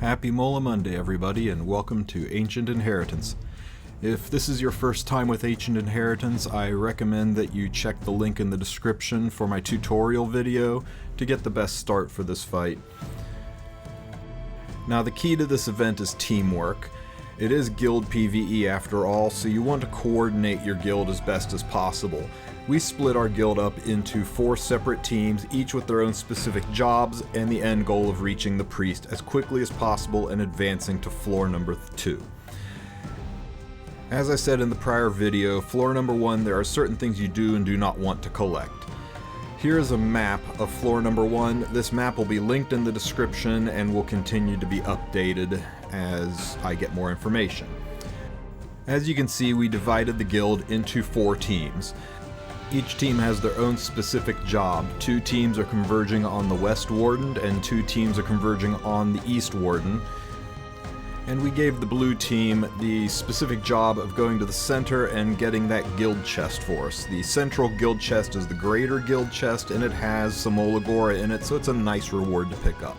Happy Mola Monday, everybody, and welcome to Ancient Inheritance. If this is your first time with Ancient Inheritance, I recommend that you check the link in the description for my tutorial video to get the best start for this fight. Now, the key to this event is teamwork. It is guild PvE after all, so you want to coordinate your guild as best as possible. We split our guild up into 4 separate teams, each with their own specific jobs and the end goal of reaching the priest as quickly as possible and advancing to floor number 2. As I said in the prior video, floor number 1, there are certain things you do and do not want to collect. Here is a map of floor number 1. This map will be linked in the description and will continue to be updated as I get more information. As you can see, we divided the guild into 4 teams. Each team has their own specific job. 2 teams are converging on the West Warden and 2 teams are converging on the East Warden. And we gave the blue team the specific job of going to the center and getting that guild chest for us. The central guild chest is the greater guild chest and it has some Oligora in it, so it's a nice reward to pick up.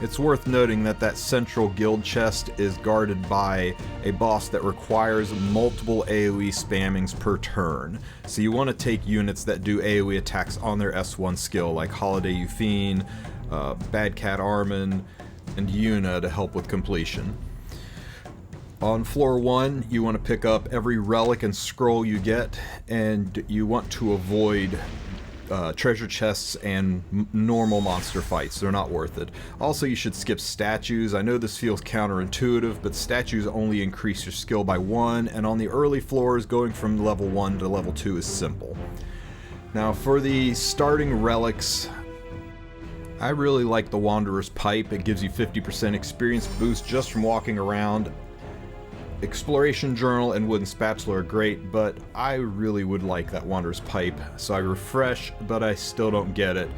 It's worth noting that that central guild chest is guarded by a boss that requires multiple AoE spammings per turn. So you want to take units that do AoE attacks on their S1 skill, like Holiday Euphine, Bad Cat Armin, and Yuna to help with completion. On floor 1, you want to pick up every relic and scroll you get, and you want to avoid treasure chests and normal monster fights. They're not worth it. Also, you should skip statues. I know this feels counterintuitive, but statues only increase your skill by 1, and on the early floors, going from level 1 to level 2 is simple. Now, for the starting relics, I really like the Wanderer's Pipe. It gives you 50% experience boost just from walking around. Exploration Journal and Wooden Spatula are great, but I really would like that Wanderer's Pipe, so I refresh, but I still don't get it.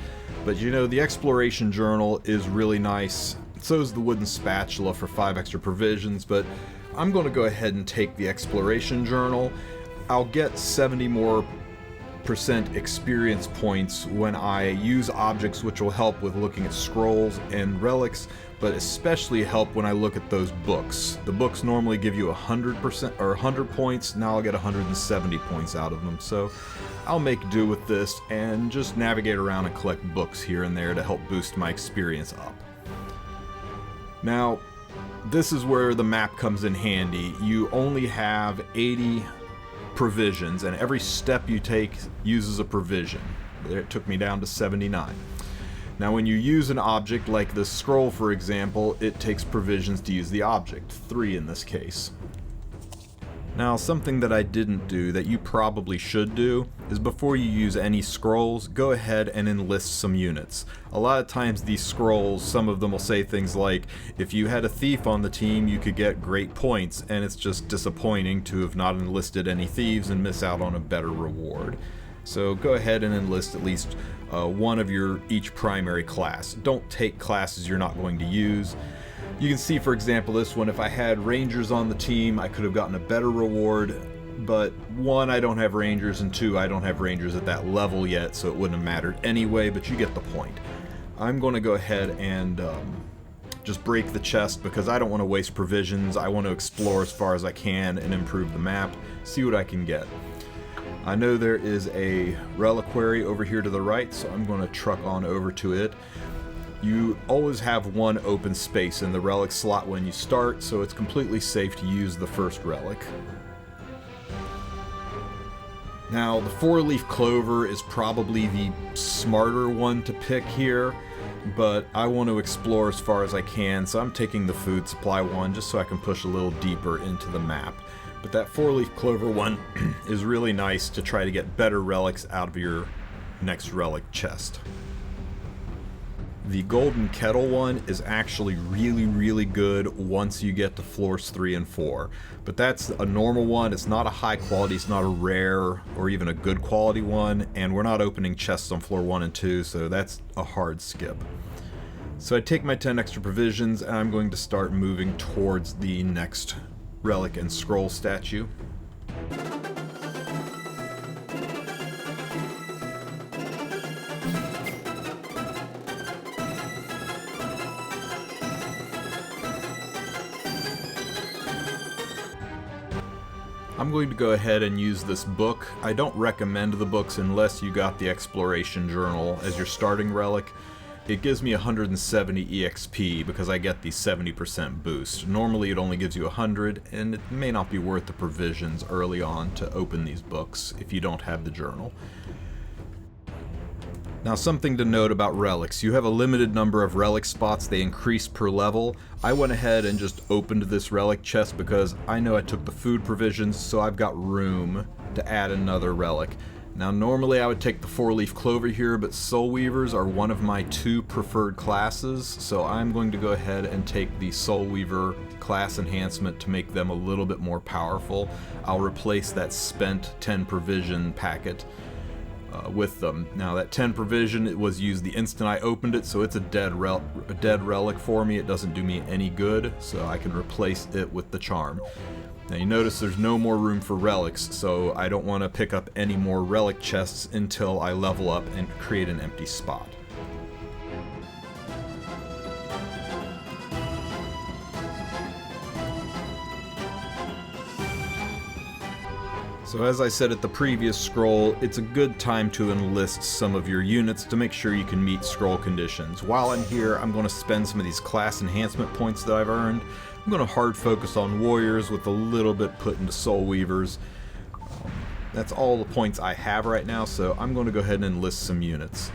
But you know, the Exploration Journal is really nice. So is the Wooden Spatula for 5 extra provisions, but I'm going to go ahead and take the Exploration Journal. I'll get 70 more % experience points when I use objects, which will help with looking at scrolls and relics, but especially help when I look at those books. The books normally give you 100% or 100 points. Now I'll get 170 points out of them, so I'll make do with this and just navigate around and collect books here and there to help boost my experience up. Now, this is where the map comes in handy. You only have 80 provisions, and every step you take uses a provision. There, it took me down to 79. Now, when you use an object like this scroll, for example, it takes provisions to use the object, 3 in this case. Now, something that I didn't do that you probably should do is before you use any scrolls, go ahead and enlist some units. A lot of times these scrolls, some of them will say things like, if you had a thief on the team, you could get great points, and it's just disappointing to have not enlisted any thieves and miss out on a better reward. So go ahead and enlist at least one of each primary class. Don't take classes you're not going to use. You can see, for example, this one, if I had Rangers on the team, I could have gotten a better reward, but 1, I don't have Rangers, and 2, I don't have Rangers at that level yet, so it wouldn't have mattered anyway, but you get the point. I'm going to go ahead and just break the chest because I don't want to waste provisions. I want to explore as far as I can and improve the map, see what I can get. I know there is a reliquary over here to the right, so I'm going to truck on over to it. You always have 1 open space in the relic slot when you start, so it's completely safe to use the first relic. Now, the 4-leaf clover is probably the smarter one to pick here, but I want to explore as far as I can, so I'm taking the food supply one just so I can push a little deeper into the map. But that 4-leaf clover one is really nice to try to get better relics out of your next relic chest. The golden kettle one is actually really good once you get to floors 3 and 4. But that's a normal one. It's not a high quality, it's not a rare or even a good quality one, and we're not opening chests on floor 1 and 2, so that's a hard skip. So I take my 10 extra provisions and I'm going to start moving towards the next relic and scroll statue. I'm going to go ahead and use this book. I don't recommend the books unless you got the Exploration Journal as your starting relic. It gives me 170 EXP because I get the 70% boost. Normally it only gives you 100, and it may not be worth the provisions early on to open these books if you don't have the journal. Now, something to note about relics. You have a limited number of relic spots. They increase per level. I went ahead and just opened this relic chest because I know I took the food provisions, so I've got room to add another relic. Now, normally I would take the 4-leaf clover here, but Soul Weavers are one of my 2 preferred classes, so I'm going to go ahead and take the Soul Weaver class enhancement to make them a little bit more powerful. I'll replace that spent 10 provision packet with them. Now, that 10 provision, it was used the instant I opened it, so it's a dead relic for me. It doesn't do me any good, so I can replace it with the charm. Now, you notice there's no more room for relics, so I don't want to pick up any more relic chests until I level up and create an empty spot. So as I said at the previous scroll, it's a good time to enlist some of your units to make sure you can meet scroll conditions. While I'm here, I'm going to spend some of these class enhancement points that I've earned. I'm going to hard focus on warriors with a little bit put into soul weavers. That's all the points I have right now, so I'm going to go ahead and enlist some units.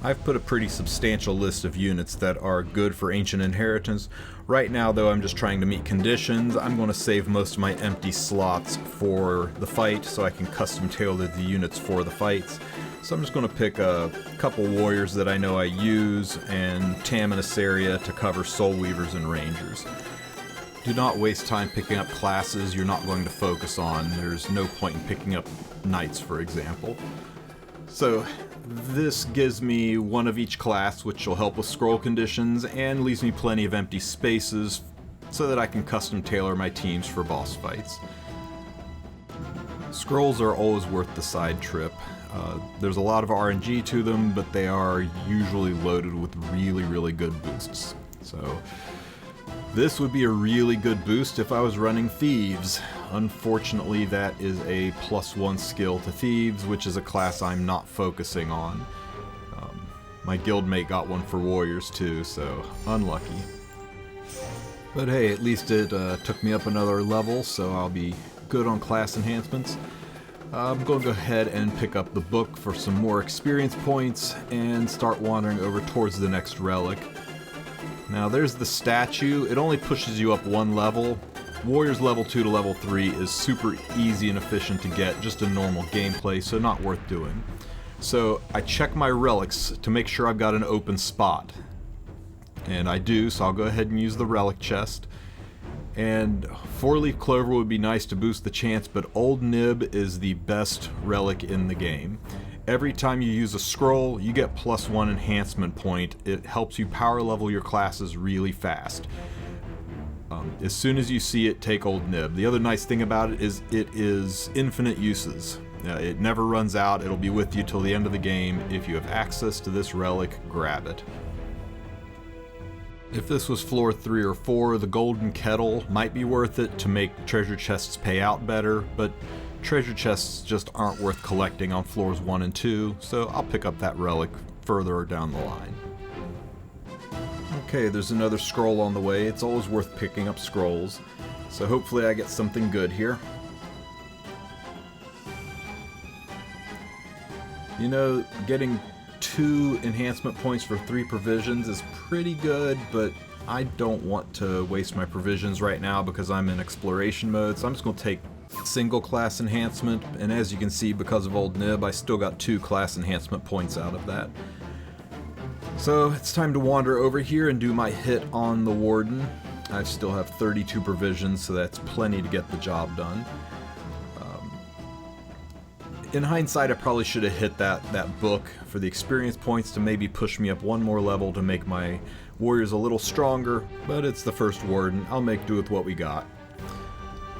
I've put a pretty substantial list of units that are good for Ancient Inheritance. Right now, though, I'm just trying to meet conditions. I'm going to save most of my empty slots for the fight so I can custom tailor the units for the fights. So I'm just going to pick a couple warriors that I know I use and Tam and Assaria to cover Soul Weavers and Rangers. Do not waste time picking up classes you're not going to focus on. There's no point in picking up Knights, for example. So this gives me one of each class, which will help with scroll conditions, and leaves me plenty of empty spaces so that I can custom tailor my teams for boss fights. Scrolls are always worth the side trip. There's a lot of RNG to them, but they are usually loaded with really good boosts. So this would be a really good boost if I was running Thieves. Unfortunately, that is a +1 skill to Thieves, which is a class I'm not focusing on. My guildmate got one for Warriors too, so unlucky. But hey, at least it took me up another level, so I'll be good on class enhancements. I'm going to go ahead and pick up the book for some more experience points and start wandering over towards the next relic. Now there's the statue. It only pushes you up 1 level. Warriors level 2 to level 3 is super easy and efficient to get, just a normal gameplay, so not worth doing. So I check my relics to make sure I've got an open spot. And I do, so I'll go ahead and use the relic chest. And 4-leaf clover would be nice to boost the chance, but Old Nib is the best relic in the game. Every time you use a scroll, you get +1 enhancement point. It helps you power level your classes really fast. As soon as you see it, take Old Nib. The other nice thing about it is infinite uses. It never runs out. It'll be with you till the end of the game. If you have access to this relic, grab it. If this was floor 3 or 4, the golden kettle might be worth it to make treasure chests pay out better, but treasure chests just aren't worth collecting on floors 1 and 2, so I'll pick up that relic further down the line. Okay, there's another scroll on the way. It's always worth picking up scrolls, so hopefully I get something good here. You know, getting 2 enhancement points for 3 provisions is pretty good, but I don't want to waste my provisions right now because I'm in exploration mode, so I'm just going to take single class enhancement, and as you can see, because of Old Nib, I still got 2 class enhancement points out of that. So it's time to wander over here and do my hit on the Warden. I still have 32 provisions, so that's plenty to get the job done. In hindsight, I probably should have hit that book for the experience points to maybe push me up 1 more level to make my warriors a little stronger, but it's the first Warden. I'll make do with what we got.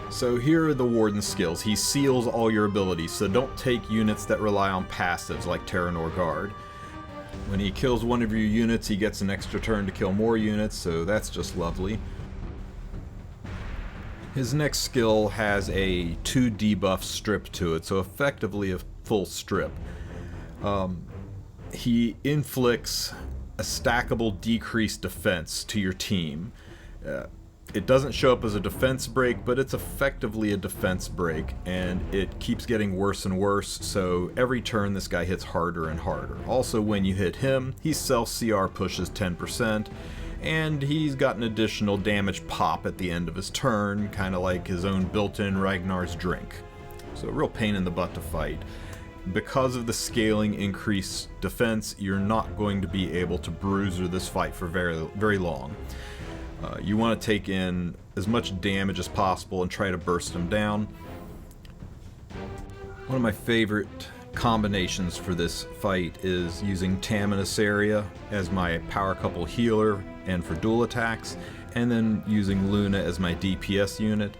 So here are the Warden skills. He seals all your abilities, so don't take units that rely on passives like Terranor Guard. When he kills one of your units, he gets an extra turn to kill more units, so that's just lovely. His next skill has a 2 debuff strip to it, so effectively a full strip. He inflicts a stackable decreased defense to your team. It doesn't show up as a defense break, but it's effectively a defense break, and it keeps getting worse and worse, so every turn this guy hits harder and harder. Also, when you hit him, he self-CR pushes 10%, and he's got an additional damage pop at the end of his turn, kind of like his own built-in Ragnar's drink. So a real pain in the butt to fight. Because of the scaling increased defense, you're not going to be able to bruiser this fight for very long. You want to take in as much damage as possible and try to burst him down. One of my favorite combinations for this fight is using Tam and Asaria as my power couple healer and for dual attacks, and then using Luna as my DPS unit,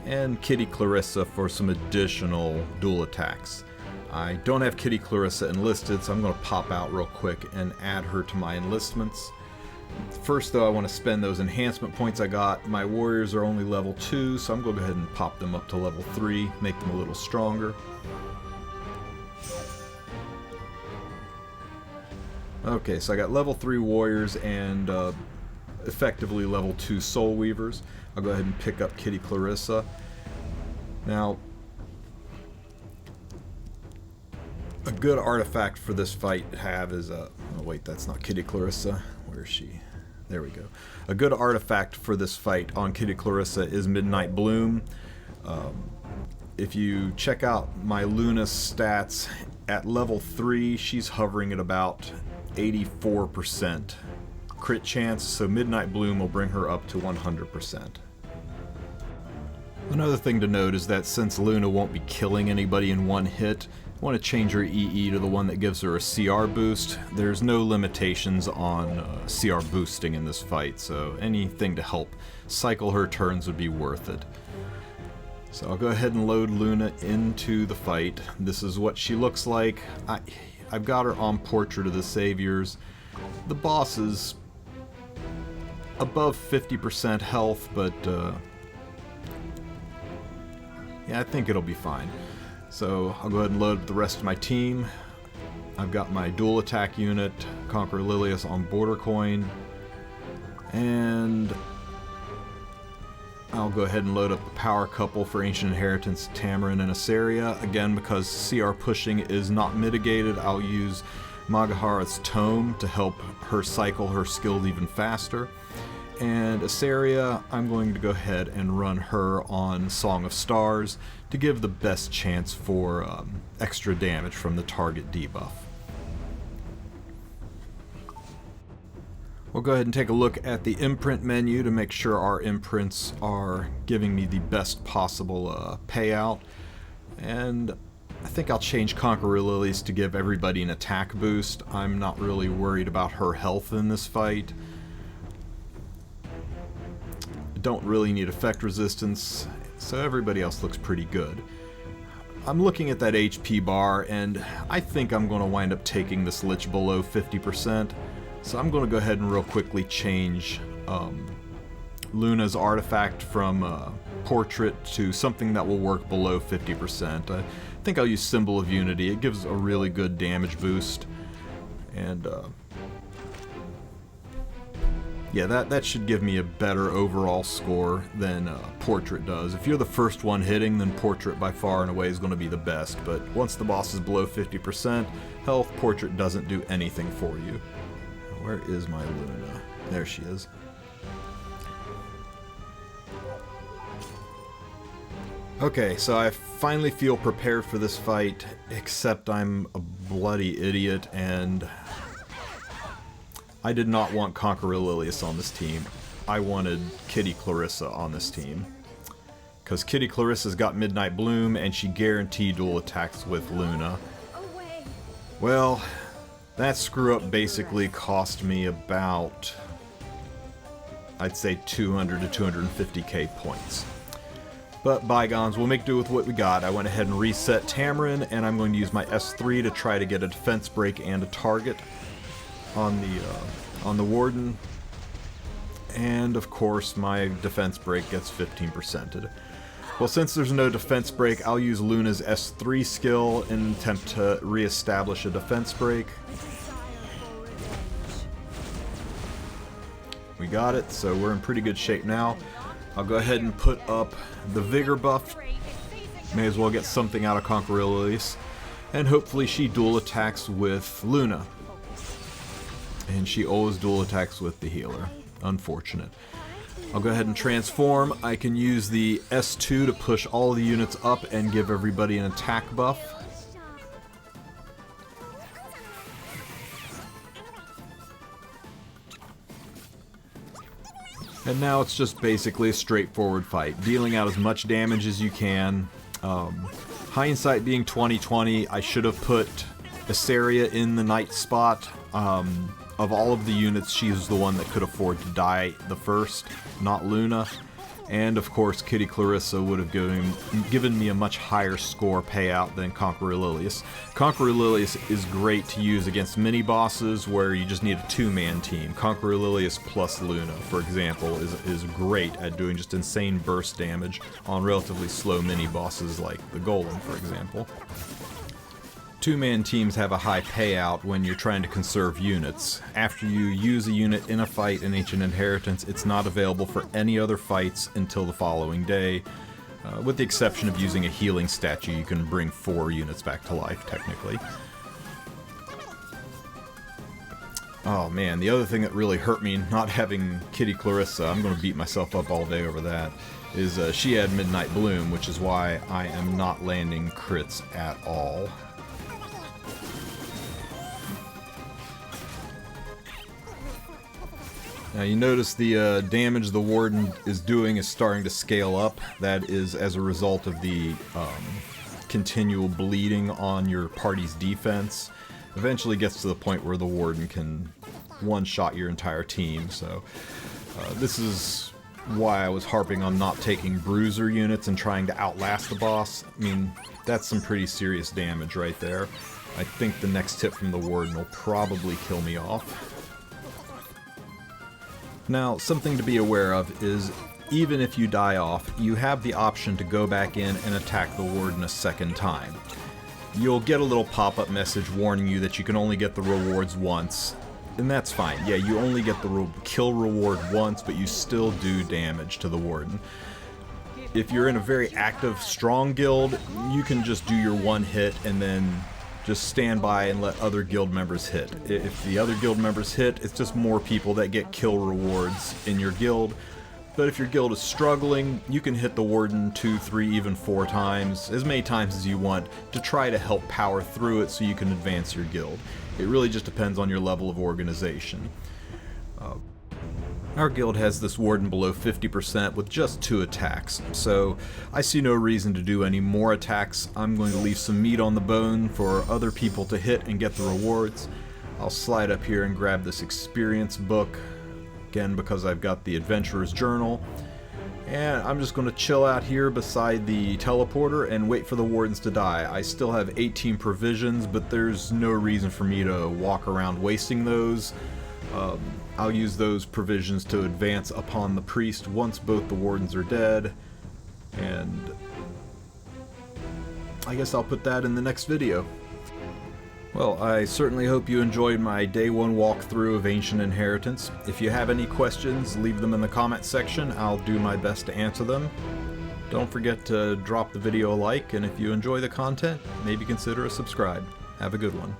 and Kitty Clarissa for some additional dual attacks. I don't have Kitty Clarissa enlisted, so I'm going to pop out real quick and add her to my enlistments. First though, I want to spend those enhancement points I got. My warriors are only level 2, so I'm going to go ahead and pop them up to level 3, make them a little stronger. Okay, so I got level 3 warriors and effectively level 2 soul weavers. I'll go ahead and pick up Kitty Clarissa. Now, a good artifact for this fight to have is oh wait, that's not Kitty Clarissa. Where is she? There we go. A good artifact for this fight on Kitty Clarissa is Midnight Bloom. If you check out my Luna stats, at level 3 she's hovering at about 84% crit chance, so Midnight Bloom will bring her up to 100%. Another thing to note is that since Luna won't be killing anybody in one hit, I want to change her EE to the one that gives her a CR boost. There's no limitations on CR boosting in this fight, so anything to help cycle her turns would be worth it. So I'll go ahead and load Luna into the fight. This is what she looks like. I've got her on Portrait of the Saviors. The boss is above 50% health, but yeah, I think it'll be fine. So I'll go ahead and load the rest of my team. I've got my dual attack unit, Conqueror Lilius on Border Coin, and I'll go ahead and load up the power couple for Ancient Inheritance, Tamarin and Asaria. Again, because CR pushing is not mitigated, I'll use Magahara's Tome to help her cycle her skills even faster. And Asaria, I'm going to go ahead and run her on Song of Stars to give the best chance for extra damage from the target debuff. We'll go ahead and take a look at the imprint menu to make sure our imprints are giving me the best possible payout. And I think I'll change Conqueror Lilies to give everybody an attack boost. I'm not really worried about her health in this fight. Don't really need effect resistance, so everybody else looks pretty good. I'm looking at that HP bar, and I think I'm going to wind up taking this Lich below 50%, so I'm going to go ahead and real quickly change Luna's artifact from Portrait to something that will work below 50%. I think I'll use Symbol of Unity. It gives a really good damage boost, and yeah, that should give me a better overall score than Portrait does. If you're the first one hitting, then Portrait by far and away is going to be the best, but once the boss is below 50% health, Portrait doesn't do anything for you. Where is my Luna? There she is. Okay, so I finally feel prepared for this fight, except I'm a bloody idiot, and I did not want Conqueror Lilius on this team. I wanted Kitty Clarissa on this team. Because Kitty Clarissa's got Midnight Bloom, and she guaranteed dual attacks with Luna. Well, that screw-up basically cost me about, I'd say 200 to 250k points. But bygones, we'll make do with what we got. I went ahead and reset Tamarin, and I'm going to use my S3 to try to get a defense break and a target on the Warden. and of course my defense break gets 15%ed. Well, since there's no defense break, I'll use Luna's S3 skill in an attempt to re-establish a defense break. We got it, so we're in pretty good shape now. I'll go ahead and put up the Vigor buff. May as well get something out of Khawazu. And hopefully she dual attacks with Luna. And she always dual attacks with the healer. Unfortunate. I'll go ahead and transform. I can use the S2 to push all the units up and give everybody an attack buff. And now it's just basically a straightforward fight, dealing out as much damage as you can. Hindsight being 2020, I should have put Asaria in the knight spot. Of all of the units, she's the one that could afford to die the first, not Luna. And of course, Kitty Clarissa would have given me a much higher score payout than Conqueror Lilius. Conqueror Lilius is great to use against mini-bosses where you just need a two-man team. Conqueror Lilius plus Luna, for example, is great at doing just insane burst damage on relatively slow mini-bosses like the Golem, for example. Two-man teams have a high payout when you're trying to conserve units. After you use a unit in a fight in Ancient Inheritance, it's not available for any other fights until the following day. With the exception of using a healing statue, you can bring 4 units back to life, technically. Oh man, the other thing that really hurt me not having Kitty Clarissa, I'm going to beat myself up all day over that, is she had Midnight Bloom, which is why I am not landing crits at all. Now you notice the damage the Warden is doing is starting to scale up. That is as a result of the continual bleeding on your party's defense. Eventually gets to the point where the Warden can one-shot your entire team. So this is why I was harping on not taking bruiser units and trying to outlast the boss. I mean, that's some pretty serious damage right there. I think the next hit from the Warden will probably kill me off. Now, something to be aware of is, even if you die off, you have the option to go back in and attack the Warden a second time. You'll get a little pop-up message warning you that you can only get the rewards once, and that's fine. Yeah, you only get the kill reward once, but you still do damage to the Warden. If you're in a very active, strong guild, you can just do your one hit and then just stand by and let other guild members hit. If the other guild members hit, it's just more people that get kill rewards in your guild. But if your guild is struggling, you can hit the Warden 2, 3, even 4 times, as many times as you want, to try to help power through it so you can advance your guild. It really just depends on your level of organization. Our guild has this Warden below 50% with just 2 attacks, so I see no reason to do any more attacks. I'm going to leave some meat on the bone for other people to hit and get the rewards. I'll slide up here and grab this experience book, again because I've got the Adventurer's Journal, and I'm just going to chill out here beside the teleporter and wait for the Wardens to die. I still have 18 provisions, but there's no reason for me to walk around wasting those. I'll use those provisions to advance upon the priest once both the Wardens are dead, and I guess I'll put that in the next video. Well, I certainly hope you enjoyed my day 1 walkthrough of Ancient Inheritance. If you have any questions, leave them in the comment section. I'll do my best to answer them. Don't forget to drop the video a like, and if you enjoy the content, maybe consider a subscribe. Have a good one.